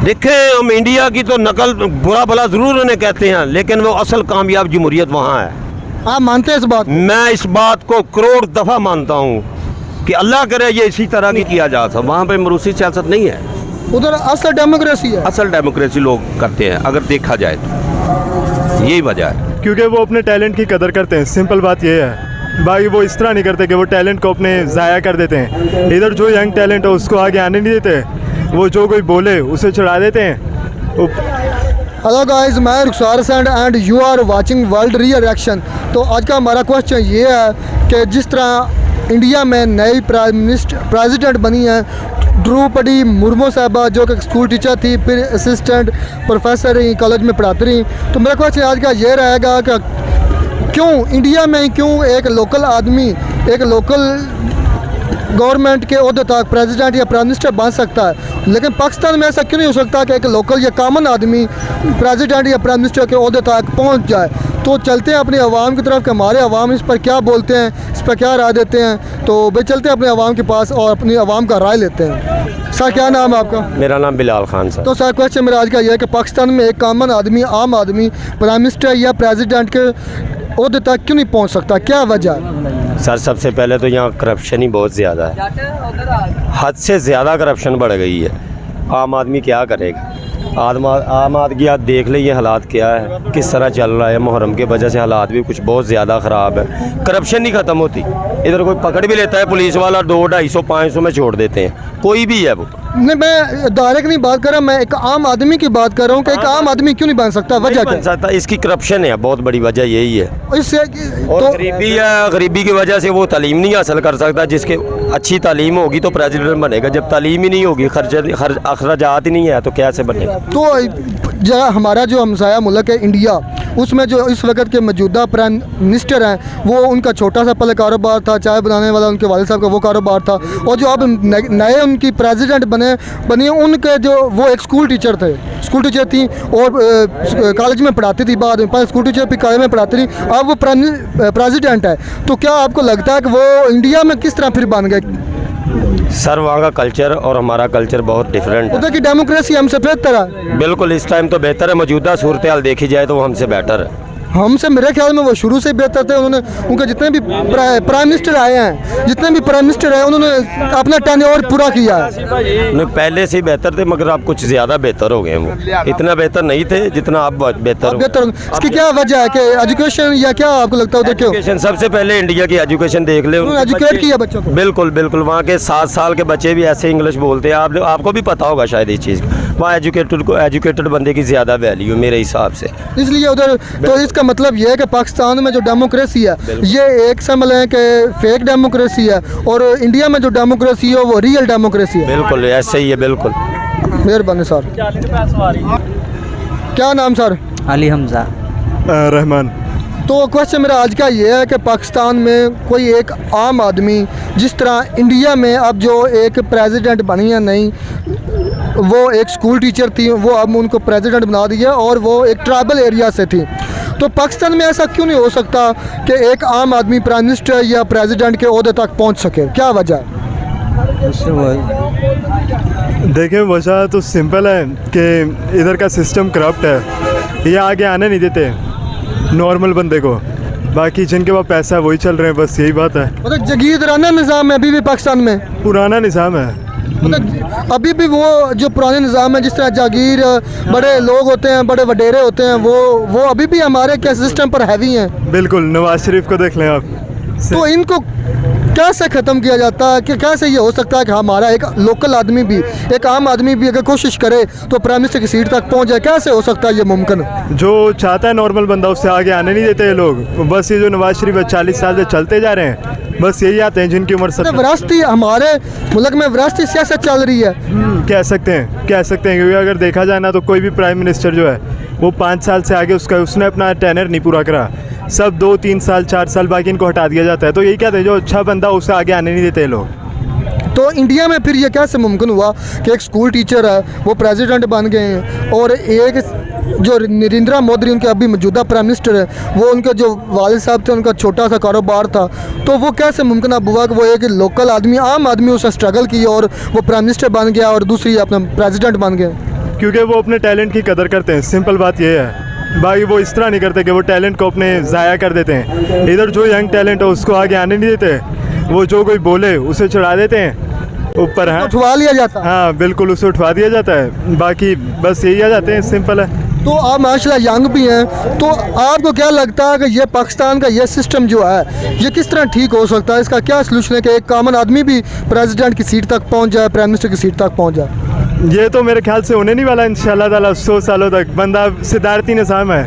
देखें, हम इंडिया की तो नकल बुरा भला ज़रूर उन्हें कहते हैं, लेकिन वो असल कामयाब जमहूरियत वहाँ है। आप मानते हैं इस बात? मैं इस बात को करोड़ दफ़ा मानता हूँ कि अल्लाह करे ये इसी तरह की किया जा सकता। वहाँ पे मरूसी सियासत नहीं है, उधर असल डेमोक्रेसी है। असल डेमोक्रेसी लोग करते हैं अगर देखा जाए तो, यही वजह है। क्योंकि वो अपने टैलेंट की कदर करते हैं, सिंपल बात ये है। बाकी वो इस तरह नहीं करते कि वो टैलेंट को अपने ज़ाया कर देते हैं। इधर जो यंग टैलेंट है उसको आगे आने नहीं देते, वो जो कोई बोले उसे चढ़ा देते हैं। हेलो गाइस, मैं Rukhsar Hasan and you are watching world reaction. तो आज का हमारा क्वेश्चन ये है कि जिस तरह इंडिया में नई प्रेसिडेंट बनी है द्रौपदी मुर्मू साहबा, जो कि स्कूल टीचर थी, फिर असिस्टेंट प्रोफेसर रही, कॉलेज में पढ़ाती रही। तो मेरा क्वेश्चन आज का ये रहेगा कि क्यों इंडिया में क्यों एक लोकल आदमी एक लोकल गवर्नमेंट के ओहदे तक प्रेसिडेंट या प्राइम मिनिस्टर बन सकता है, लेकिन पाकिस्तान में ऐसा क्यों नहीं हो सकता कि एक लोकल या कॉमन आदमी प्रेसिडेंट या प्राइम मिनिस्टर के ओहदे तक पहुंच जाए। तो चलते हैं अपनी आवाम की तरफ कि हमारे आवाम इस पर क्या बोलते हैं, इस पर क्या राय देते हैं। तो भाई चलते हैं अपने आवाम के पास और अपनी आवाम का राय लेते हैं। सर, क्या नाम है आपका? मेरा नाम बिलाल खान सर। तो सर, क्वेश्चन मेरा आज का यह है कि पाकिस्तान में एक कॉमन आदमी, आम आदमी प्राइम मिनिस्टर या प्रेसिडेंट के ओहदे तक क्यों नहीं पहुंच सकता, क्या वजह है? सर, सबसे पहले तो यहाँ करप्शन ही बहुत ज़्यादा है, हद से ज़्यादा करप्शन बढ़ गई है। आम आदमी क्या करेगा? आम आदमी आप देख ले ये हालात क्या है, किस तरह चल रहा है। मुहर्रम के वजह से हालात भी कुछ बहुत ज़्यादा ख़राब है। करप्शन नहीं ख़त्म होती। इधर कोई पकड़ भी लेता है पुलिस वाला 200-250-500 में छोड़ देते हैं, कोई भी है वो। नहीं, मैं दायरे की नहीं बात कर रहा, मैं एक आम आदमी की बात कर रहा हूँ कि एक आम आदमी क्यों नहीं बन सकता, वजह क्या? बन सकता, इसकी करप्शन है, बहुत बड़ी वजह यही है। इससे और तो गरीबी है, गरीबी की वजह से वो तालीम नहीं हासिल कर सकता। जिसके अच्छी तालीम होगी तो प्रेसिडेंट बनेगा, जब तालीम ही नहीं होगी, अखराजात ही नहीं है, तो कैसे बनेगा? तो हमारा जो हमसाया मुल्क है इंडिया, उसमें जो इस वक्त के मौजूदा प्राइम मिनिस्टर हैं, वो उनका छोटा सा पहले कारोबार था, चाय बनाने वाला उनके वालिद साहब का वो कारोबार था। और जो अब नए उनकी प्रेसिडेंट बनी उनके जो वो एक स्कूल टीचर थी और कॉलेज में पढ़ाती थी, बाद में पहले स्कूल टीचर फिर कॉलेज में पढ़ाती थी, अब वो प्रेसिडेंट है। तो क्या आपको लगता है कि वो इंडिया में किस तरह फिर बन गए? सर, वहाँ का कल्चर और हमारा कल्चर बहुत डिफरेंट है। उधर की डेमोक्रेसी हमसे बेहतर है। बिल्कुल, इस टाइम तो बेहतर है। मौजूदा सूरत हाल देखी जाए तो वो हमसे बेटर है। हमसे मेरे ख्याल में वो शुरू से बेहतर थे। उन्होंने उनके जितने भी प्राइम मिनिस्टर आए हैं, उन्होंने अपना टेन्योर पूरा किया है। नहीं, पहले से ही बेहतर थे, मगर अब कुछ ज़्यादा बेहतर हो गए। वो इतना बेहतर नहीं थे जितना अब बेहतर। इसकी क्या वजह है कि एजुकेशन, या क्या आपको लगता है क्यों? एजुकेशन, सबसे पहले इंडिया की एजुकेशन देख ले। एजुकेट किया बच्चों को। बिल्कुल बिल्कुल, वहाँ के 7 साल के बच्चे भी ऐसे इंग्लिश बोलते हैं। आपको भी पता होगा शायद इस चीज़। वहाँ एजुकेटेड बंदे की ज़्यादा वैल्यू मेरे हिसाब से, इसलिए उधर। तो इसका मतलब ये है कि पाकिस्तान में जो डेमोक्रेसी है ये एक समझ लें कि फेक डेमोक्रेसी है, और इंडिया में जो डेमोक्रेसी है वो रियल डेमोक्रेसी है। बिल्कुल ऐसे ही है। बिल्कुल, मेहरबानी सर। क्या नाम सर? अली हमजा रहमान। तो क्वेश्चन मेरा आज का ये है कि पाकिस्तान में कोई एक आम आदमी, जिस तरह इंडिया में अब जो एक प्रेसिडेंट बनी है नई, वो एक स्कूल टीचर थी, वो अब उनको प्रेसिडेंट बना दिया और वो एक ट्राइबल एरिया से थी। तो पाकिस्तान में ऐसा क्यों नहीं हो सकता कि एक आम आदमी प्राइम मिनिस्टर या प्रेसिडेंट के ओहदे तक पहुंच सके, क्या वजह है? देखिए, वजह तो सिंपल है कि इधर का सिस्टम करप्ट है। ये आगे आने नहीं देते नॉर्मल बंदे को। बाकी जिनके पास पैसा है वही चल रहे हैं, बस यही बात है। मतलब जागीरदाराना निज़ाम है अभी भी पाकिस्तान में, पुराना निज़ाम है। मतलब अभी भी वो जो पुराने निज़ाम है, जिस तरह जागीर, बड़े लोग होते हैं, बड़े वडेरे होते हैं, वो अभी भी हमारे क्या सिस्टम पर हैवी हैं। बिल्कुल, नवाज शरीफ को देख लें आप। तो इनको कैसे ख़त्म किया जाता है कि कैसे ये हो सकता है कि हमारा एक लोकल आदमी भी, एक आम आदमी भी अगर कोशिश करे तो प्राइम मिनिस्टर की सीट तक पहुंच जाए? कैसे हो सकता है ये मुमकिन? जो चाहता है नॉर्मल बंदा, उससे आगे आने नहीं देते ये लोग। बस ये जो नवाज शरीफ 40 साल से चलते जा रहे हैं, बस यही आते हैं जिनकी उम्र 70। विरासती हमारे मुल्क में विरासती सियासत चल रही है। कह सकते हैं क्योंकि अगर देखा जाए ना तो कोई भी प्राइम मिनिस्टर जो है वो 5 साल से आगे उसने अपना टेनर नहीं पूरा करा। सब 2-3 साल 4 साल बाकी इनको हटा दिया जाता है। तो यही कहते हैं जो अच्छा बंदा उसे आगे आने नहीं देते लोग। तो इंडिया में फिर ये कैसे मुमकिन हुआ कि एक स्कूल टीचर है वो प्रेसिडेंट बन गए हैं, और एक जो नरेंद्र मोदी उनके अभी मौजूदा प्राइम मिनिस्टर है, वो उनके जो वालिद साहब थे उनका छोटा सा कारोबार था। तो वो कैसे मुमकिन अब हुआ कि वो एक लोकल आदमी, आम आदमी उससे स्ट्रगल की और वो प्राइम मिनिस्टर बन गया और दूसरी अपना प्रेसिडेंट बन गए? क्योंकि वो अपने टैलेंट की कदर करते हैं, सिंपल बात ये है। बाकी वो इस तरह नहीं करते कि वो टैलेंट को अपने ज़ाया कर देते हैं। इधर जो यंग टैलेंट है उसको आगे आने नहीं देते, वो जो कोई बोले उसे चढ़ा देते हैं ऊपर। है उठवा लिया जाता है। हाँ बिल्कुल, उसे उठवा दिया जाता है। बाकी बस यही आ जाते हैं, सिंपल है। तो आप माशाल्लाह यंग भी हैं, तो आपको क्या लगता है कि ये पाकिस्तान का ये सिस्टम जो है ये किस तरह ठीक हो सकता है? इसका क्या सलूशन है कि एक कॉमन आदमी भी प्रेसिडेंट की सीट तक पहुंच जाए, प्राइम मिनिस्टर की सीट तक पहुंच जाए? ये तो मेरे ख्याल से होने नहीं वाला इंशाल्लाह ताला 100 सालों तक। बंदा सिद्धार्थी निज़ाम है,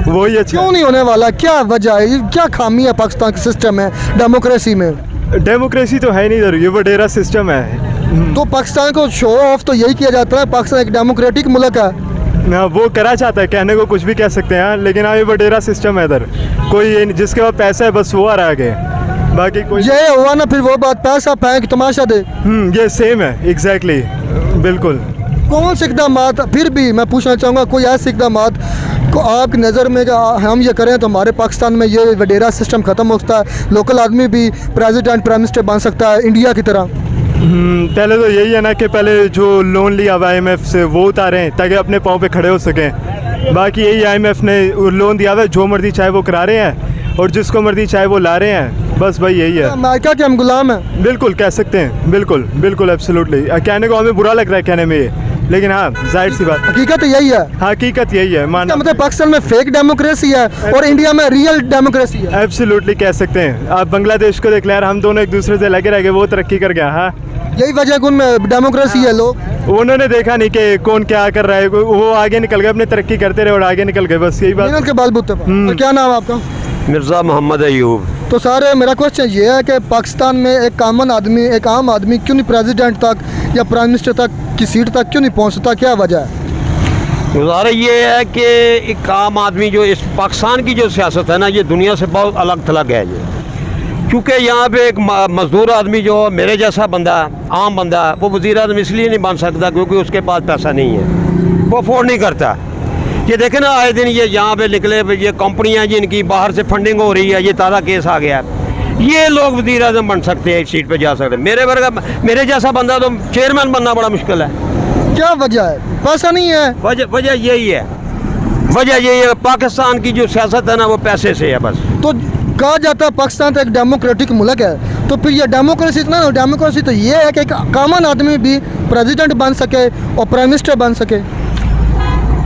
वही अच्छा। क्यों नहीं होने वाला? क्या वजह है? ये क्या खामी है पाकिस्तान के सिस्टम में, डेमोक्रेसी में? डेमोक्रेसी तो है नहीं इधर, ये वडेरा सिस्टम है। तो पाकिस्तान को शो ऑफ तो यही किया जाता है, पाकिस्तान एक डेमोक्रेटिक मुल्क है। हाँ वो करा चाहता है, कहने को कुछ भी कह सकते हैं लेकिन हाँ ये वडेरा सिस्टम है इधर। कोई ये नहीं, जिसके पास पैसा है बस वो आ रहा है आगे, बाकी कोई। ये हुआ ना फिर वो बात, पैसा फेंक तमाशा दे। ये सेम है, एग्जैक्टली, बिल्कुल। कौन से इकदाम, फिर भी मैं पूछना चाहूँगा कोई ऐसे इकदाम को आपकी नज़र में कि हम ये करें तो हमारे पाकिस्तान में ये वडेरा सिस्टम ख़त्म हो सकता है, लोकल आदमी भी प्रेसिडेंट प्राइम मिनिस्टर बन सकता है इंडिया की तरह? पहले तो यही है ना कि पहले जो लोन लिया हुआ IMF से वो उतारें ताकि अपने पाँव पे खड़े हो सकें। बाकी यही IMF ने लोन दिया हुआ है, जो मर्जी चाहे वो करा रहे हैं और जिसको मर्जी चाहे वो ला रहे हैं, बस भाई यही है। अमेरिका के हम गुलाम हैं, बिल्कुल कह सकते हैं, बिल्कुल बिल्कुल एब्सोल्युटली। कहने को हमें बुरा लग रहा है कहने में ये, लेकिन हाँ जाहिर सी बात, हकीकत यही है। हकीकत यही है। माना मतलब पाकिस्तान में फेक डेमोक्रेसी है और इंडिया में रियल डेमोक्रेसी है। एब्सोल्युटली कह सकते हैं। आप बांग्लादेश को देख लें यार, हम दोनों एक दूसरे से लगे रह गए, वो तरक्की कर गया। हाँ यही वजह है कि उनमें डेमोक्रेसी है। लोग उन्होंने देखा नहीं कि कौन क्या कर रहा है, वो आगे निकल गए, अपने तरक्की करते रहे और आगे निकल गए, बस यही बात। मेहनत के बलबूते पर। तो क्या नाम है आपका? मिर्ज़ा मोहम्मद अयूब। तो सर मेरा क्वेश्चन ये है कि पाकिस्तान में एक कॉमन आदमी, एक आम आदमी क्यों नहीं प्रेसिडेंट तक या प्राइम मिनिस्टर तक की सीट तक क्यों नहीं पहुंच सकता? क्या वजह है? गुजारा ये है कि एक आम आदमी जो इस पाकिस्तान की जो सियासत है ना, ये दुनिया से बहुत अलग थलग है ये। क्योंकि यहाँ पे एक मज़दूर आदमी जो मेरे जैसा बंदा, आम बंदा, वो वज़ीर-ए-आज़म इसलिए नहीं बन सकता क्योंकि उसके पास पैसा नहीं है, वो अफोर्ड नहीं करता। ये देखें ना, आए दिन ये यहाँ पे निकले, ये कंपनियाँ जिनकी बाहर से फंडिंग हो रही है, ये ताज़ा केस आ गया, ये लोग वज़ीर-ए-आज़म बन सकते हैं, इस सीट पे जा सकते हैं। मेरे जैसा बंदा तो चेयरमैन बनना बड़ा मुश्किल है। क्या वजह है? पैसा नहीं है। वजह यही है, वजह यही है, पाकिस्तान की जो सियासत है ना वो पैसे से है बस। तो कहा जाता है पाकिस्तान तो एक डेमोक्रेटिक मुल्क है, तो फिर ये डेमोक्रेसी इतना, डेमोक्रेसी तो ये है कि एक कॉमन आदमी भी प्रेसिडेंट बन सके और प्राइम मिनिस्टर बन सके।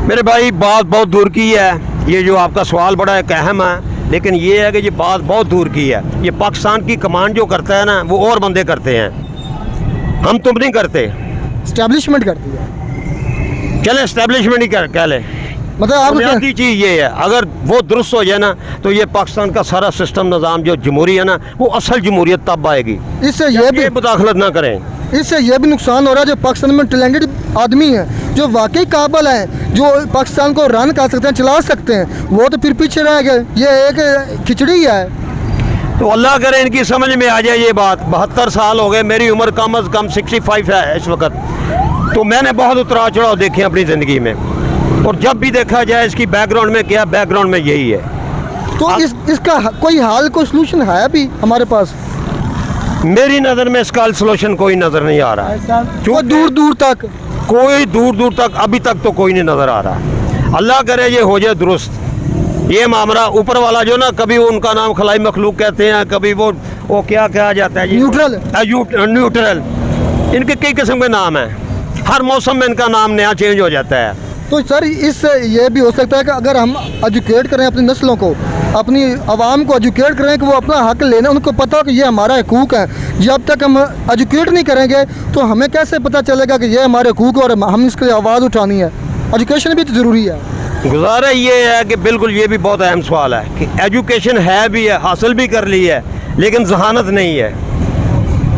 मेरे भाई बात बहुत दूर की है, ये जो आपका सवाल बड़ा एक अहम है, लेकिन ये है कि ये बात बहुत दूर की है। ये पाकिस्तान की कमांड जो करता है ना वो और बंदे करते हैं, हम तुम नहीं करते, इस्टेब्लिशमेंट करती है। चले इस्टेब्लिशमेंट ही कह ले। मतलब आप बुनियादी चीज़ ये है, अगर वो दुरुस्त हो जाए ना तो ये पाकिस्तान का सारा सिस्टम निज़ाम जो जमहूरी है ना वो असल जमहूरियत तब आएगी। इससे ये भी मुदाखलत ना करें, इससे ये भी नुकसान हो रहा है जो पाकिस्तान में टैलेंटेड आदमी हैं, जो वाकई काबिल हैं, जो पाकिस्तान को रन कर सकते हैं, चला सकते हैं, वो तो फिर पीछे रह गए। ये एक खिचड़ी है। तो अल्लाह करे इनकी समझ में आ जाए ये बात। 72 साल हो गए, मेरी उम्र कम अज़ कम 65 है इस वक्त, तो मैंने बहुत उतराव चढ़ाव देखे अपनी ज़िंदगी में, और जब भी देखा जाए इसकी बैकग्राउंड में क्या, बैकग्राउंड में यही है। तो इसका कोई हाल, कोई सलूशन है अभी हमारे पास? मेरी नज़र में इसका सलूशन कोई नज़र नहीं आ रहा है, वो दूर दूर तक, कोई दूर दूर तक अभी तक तो कोई नहीं नज़र आ रहा। अल्लाह करे ये हो जाए दुरुस्त ये मामला। ऊपर वाला जो ना, कभी वो उनका नाम खलाई मखलूक कहते हैं, कभी वो क्या कहा जाता है, न्यूट्रल, इनके कई किस्म के नाम हैं, हर मौसम में इनका नाम नया चेंज हो जाता है। तो सर इससे ये भी हो सकता है कि अगर हम एजुकेट करें अपनी नस्लों को, अपनी आवाम को एजुकेट करें कि वो अपना हक लेना, उनको पता हो कि ये हमारा हकूक़ है। जब तक हम एजुकेट नहीं करेंगे तो हमें कैसे पता चलेगा कि ये हमारे हकूक़ है और हम इसके लिए आवाज़ उठानी है? एजुकेशन भी तो ज़रूरी है। गुजारा ये है कि बिल्कुल ये भी बहुत अहम सवाल है कि एजुकेशन है भी है, हासिल भी कर ली है, लेकिन जहानत नहीं है।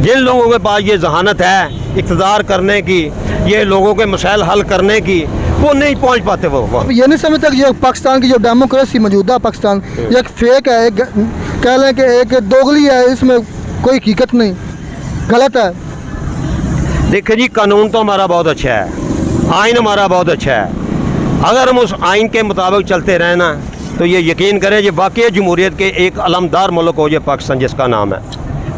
जिन लोगों के पास ये जहानत है इक़्तिदार करने की, ये लोगों के मसाइल हल करने की, वो नहीं पहुंच पाते। वो ये नहीं समझता कि ये पाकिस्तान की जो डेमोक्रेसी मौजूदा पाकिस्तान ये एक फेक है, एक कह लें कि एक दोगली है, इसमें कोई हकीकत नहीं, गलत है। देखिए जी, कानून तो हमारा बहुत अच्छा है, आइन हमारा बहुत अच्छा है। अगर हम उस आइन के मुताबिक चलते रहें ना तो ये यकीन करें ये वाकई जमहूरियत के एक अलमदार मुल्क हो जाए पाकिस्तान, जिसका नाम है।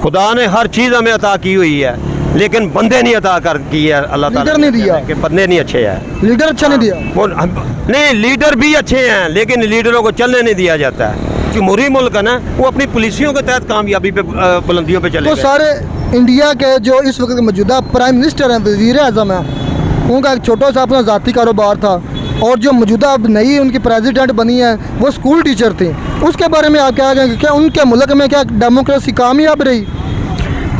खुदा ने हर चीज़ हमें अता की हुई है, लेकिन बंदे नहीं अता कर किए अल्लाह ताला लीडर नहीं दिया। कि बंदे नहीं अच्छे हैं। लीडर अच्छा नहीं दिया। वो नहीं, लीडर भी अच्छे हैं लेकिन लीडरों को चलने नहीं दिया जाता है। जमहूरी मुल्क है ना, वो अपनी पॉलिसियों के तहत कामयाबी पे बुलंदियों पे चले तो गए। सारे इंडिया के जो इस वक्त मौजूदा प्राइम मिनिस्टर हैं, वज़ीर आज़म हैं, उनका एक छोटा सा अपना ज़ाती कारोबार था, और जो मौजूदा अब नई उनकी प्रेसिडेंट बनी है वो स्कूल टीचर थी। उसके बारे में आप क्या कहेंगे? क्या उनके मुल्क में क्या डेमोक्रेसी कामयाब रही?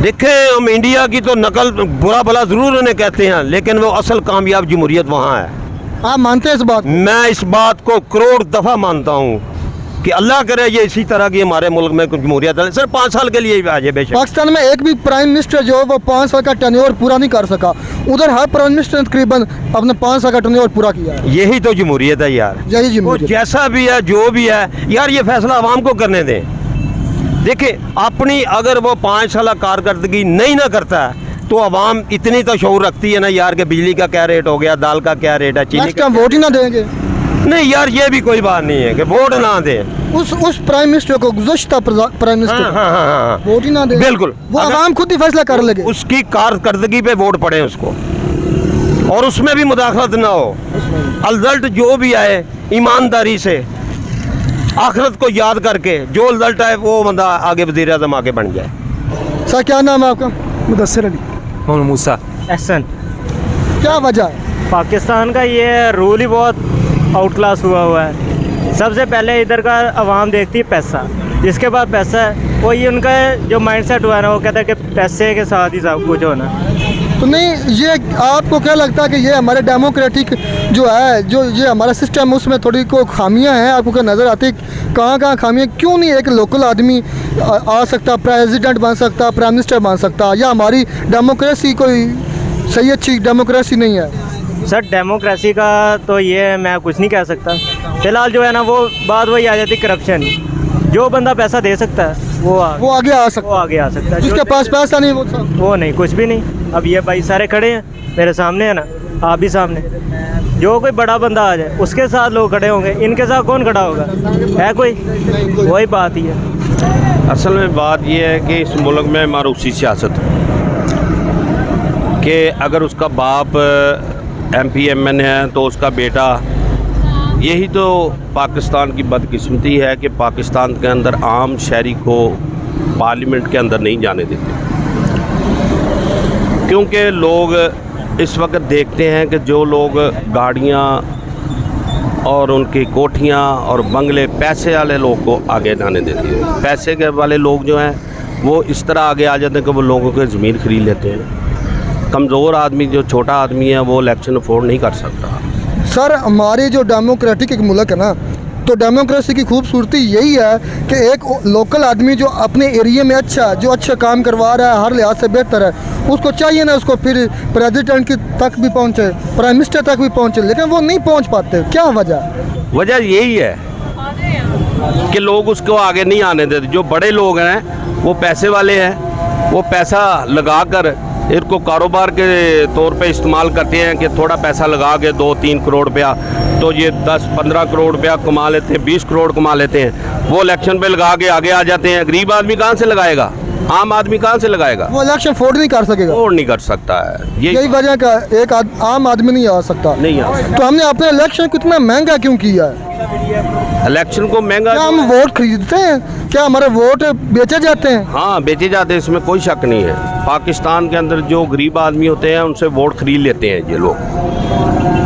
देखें, हम इंडिया की तो नकल बुरा भला ज़रूर उन्हें कहते हैं, लेकिन वो असल कामयाब जमहूरियत वहाँ है। आप मानते हैं इस बात? मैं इस बात को करोड़ दफ़ा मानता हूँ कि अल्लाह करे ये इसी तरह की हमारे मुल्क में कुछ जमहूरियत है। सिर्फ 5 साल के लिए ही आ जाए बेशक। पाकिस्तान में एक भी प्राइम मिनिस्टर जो है वो 5 साल का टेन्योर पूरा नहीं कर सका। उधर हर प्राइम मिनिस्टर ने तकरीबन अपने 5 साल का टेन्योर पूरा किया है। यही तो जमहूरियत है यार। यही वो जमहूरियत। जैसा भी है, जो भी है यार, ये फैसला आवाम को करने दें। देखिए, अपनी अगर वो 5 साल कारकर्दगी नहीं ना करता है तो आवाम इतनी तो शऊर रखती है ना यार कि बिजली का क्या रेट हो गया, दाल का क्या रेट है, चीनी नेक्स्ट का। टाइम वोट ही ना देंगे। नहीं यार, ये भी कोई बात नहीं है कि वोट ना दें। उस प्राइम मिनिस्टर को, गुज़श्ता प्राइम मिनिस्टर हाँ, हाँ, हाँ, हाँ। वोट ही ना दें। बिल्कुल। वो अगर आवाम खुद ही फैसला कर लेंगे। उसकी कारकर्दगी पे वोट पड़े उसको, और उसमें भी मुदाखलत ना हो। रिजल्ट जो भी आए ईमानदारी से, आखिरत को याद करके जो रिजल्ट आए वो बंदा आगे वज़ीर आज़म आगे बन जाए। सर क्या नाम है आपका? मुदस्सिर अली। मोहम्मद मूसा। एहसन। क्या वजह है? पाकिस्तान का ये रूल ही बहुत आउट क्लास हुआ है। सबसे पहले इधर का आवाम देखती है पैसा, जिसके पास पैसा है वो, ये उनका जो माइंडसेट हुआ है ना, वो कहता है कि पैसे के साथ ही सब कुछ होना। तो नहीं, ये आपको क्या लगता है कि ये हमारे डेमोक्रेटिक जो है, जो ये हमारा सिस्टम, उसमें थोड़ी को खामियां हैं? आपको क्या नज़र आती है? कहाँ खामियां? क्यों नहीं एक लोकल आदमी आ सकता, प्रेसिडेंट बन सकता, प्राइम मिनिस्टर बन सकता? या हमारी डेमोक्रेसी कोई सही अच्छी डेमोक्रेसी नहीं है? सर डेमोक्रेसी का तो ये मैं कुछ नहीं कह सकता। फिलहाल जो है ना, वो बात वही आ जाती है करप्शन। जो बंदा पैसा दे सकता है वो आगे आ सकता, वो आगे आ सकता है। जिसके पास पैसा नहीं वो नहीं, कुछ भी नहीं। अब ये भाई सारे खड़े हैं मेरे सामने, है ना, आप भी सामने। जो कोई बड़ा बंदा आ जाए उसके साथ लोग खड़े होंगे, इनके साथ कौन खड़ा होगा? है कोई? वही बात ही है। असल में बात यह है कि इस मुल्क में मारूसी सियासत है कि अगर उसका बाप MP MN है तो उसका बेटा। यही तो पाकिस्तान की बदकिस्मती है कि पाकिस्तान के अंदर आम शहरी को पार्लियामेंट के अंदर नहीं जाने देते, क्योंकि लोग इस वक्त देखते हैं कि जो लोग गाड़ियाँ और उनकी कोठियाँ और बंगले पैसे वाले लोग को आगे जाने देती है। पैसे के वाले लोग जो हैं वो इस तरह आगे आ जाते हैं कि वो लोगों के ज़मीन खरीद लेते हैं। कमज़ोर आदमी, जो छोटा आदमी है, वो इलेक्शन अफोर्ड नहीं कर सकता। सर हमारी जो डेमोक्रेटिक एक मुल्क है ना, तो डेमोक्रेसी की खूबसूरती यही है कि एक लोकल आदमी जो अपने एरिया में अच्छा, जो अच्छा काम करवा रहा है, हर लिहाज से बेहतर है, उसको चाहिए ना उसको फिर प्रेसिडेंट की तक भी पहुंचे, प्राइम मिनिस्टर तक भी पहुंचे, लेकिन वो नहीं पहुंच पाते। क्या वजह? वजह यही है कि लोग उसको आगे नहीं आने देते। जो बड़े लोग हैं वो पैसे वाले हैं, वो पैसा लगा कर इनको कारोबार के तौर पे इस्तेमाल करते हैं कि थोड़ा पैसा लगा के 2-3 करोड़ रुपया, तो ये 10-15 करोड़ रुपया कमा लेते हैं, 20 करोड़ कमा लेते हैं। वो इलेक्शन पे लगा के आगे आ जाते हैं। गरीब आदमी कहाँ से लगाएगा? आम आदमी कहाँ से लगाएगा? वो इलेक्शन अफोर्ड नहीं कर सकेगा। अफोर्ड नहीं कर सकता है। यही वजह का एक आम आदमी नहीं आ सकता। नहीं आ सकता। तो हमने अपने इलेक्शन को इतना महंगा क्यों किया है? इलेक्शन को महंगा, क्या हम वोट खरीदते हैं? क्या हमारे वोट बेचे जाते हैं? हाँ बेचे जाते हैं, इसमें कोई शक नहीं है। पाकिस्तान के अंदर जो गरीब आदमी होते हैं उनसे वोट खरीद लेते हैं ये लोग।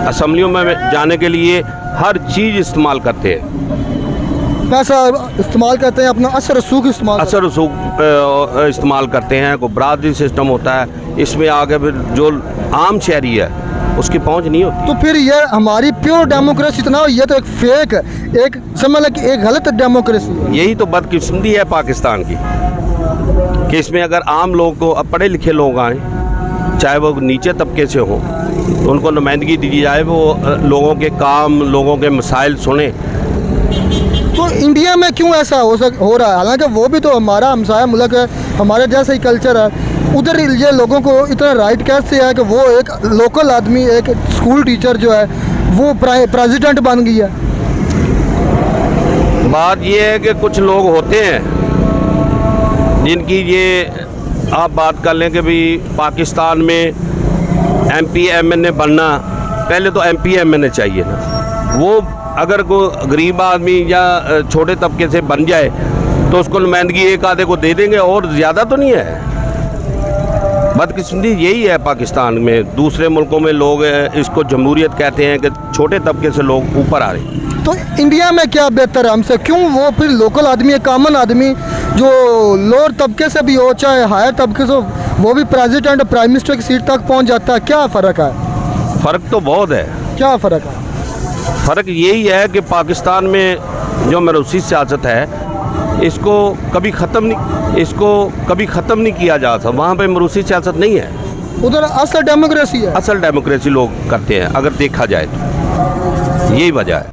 असम्बलियों में जाने के लिए हर चीज़ इस्तेमाल करते हैं, पैसा इस्तेमाल करते हैं, अपना असर रसूख इस्तेमाल करते हैं। कोई बरादरी सिस्टम होता है, इसमें आगे फिर जो आम शहरी है उसकी पहुंच नहीं होती। तो फिर ये हमारी प्योर डेमोक्रेसी इतना, ये तो एक फेक है, एक समझ लें कि एक गलत डेमोक्रेसी। यही तो बदकिस्मती है पाकिस्तान की कि इसमें अगर आम लोग को, अब पढ़े लिखे लोग आए, चाहे वो नीचे तबके से हों, तो उनको नुमाइंदगी दी जाए, वो लोगों के काम, लोगों के मसाइल सुने। तो इंडिया में क्यों ऐसा हो रहा है? हालांकि वो भी तो हमारा हमसाया मुल्क है, हमारे जैसा ही कल्चर है। उधर ये लोगों को इतना राइट कैसे है कि वो एक लोकल आदमी, एक स्कूल टीचर जो है वो प्रेसिडेंट बन गई है? बात ये है कि कुछ लोग होते हैं जिनकी ये आप बात कर लें कि भाई पाकिस्तान में MP MNA बनना, पहले तो MP MNA चाहिए ना। वो अगर कोई गरीब आदमी या छोटे तबके से बन जाए तो उसको नुमाइंदगी एक आधे को दे देंगे, और ज़्यादा तो नहीं है। बदकिस्मती यही है पाकिस्तान में। दूसरे मुल्कों में लोग इसको जमहूरियत कहते हैं कि छोटे तबके से लोग ऊपर आ रहे हैं। तो इंडिया में क्या बेहतर है हमसे? क्यों वो फिर लोकल आदमी, कॉमन आदमी जो लोअर तबके से भी हो चाहे हायर तबके से, वो भी प्रेसिडेंट प्राइम मिनिस्टर की सीट तक पहुंच जाता है? क्या फ़र्क है? फ़र्क तो बहुत है। क्या फ़र्क है? फ़र्क यही है कि पाकिस्तान में जो मरूसी सियासत है इसको कभी ख़त्म नहीं किया जा सकता। वहाँ पे मरूसी सियासत नहीं है, उधर असल डेमोक्रेसी है। असल डेमोक्रेसी लोग करते हैं अगर देखा जाए तो, यही वजह है।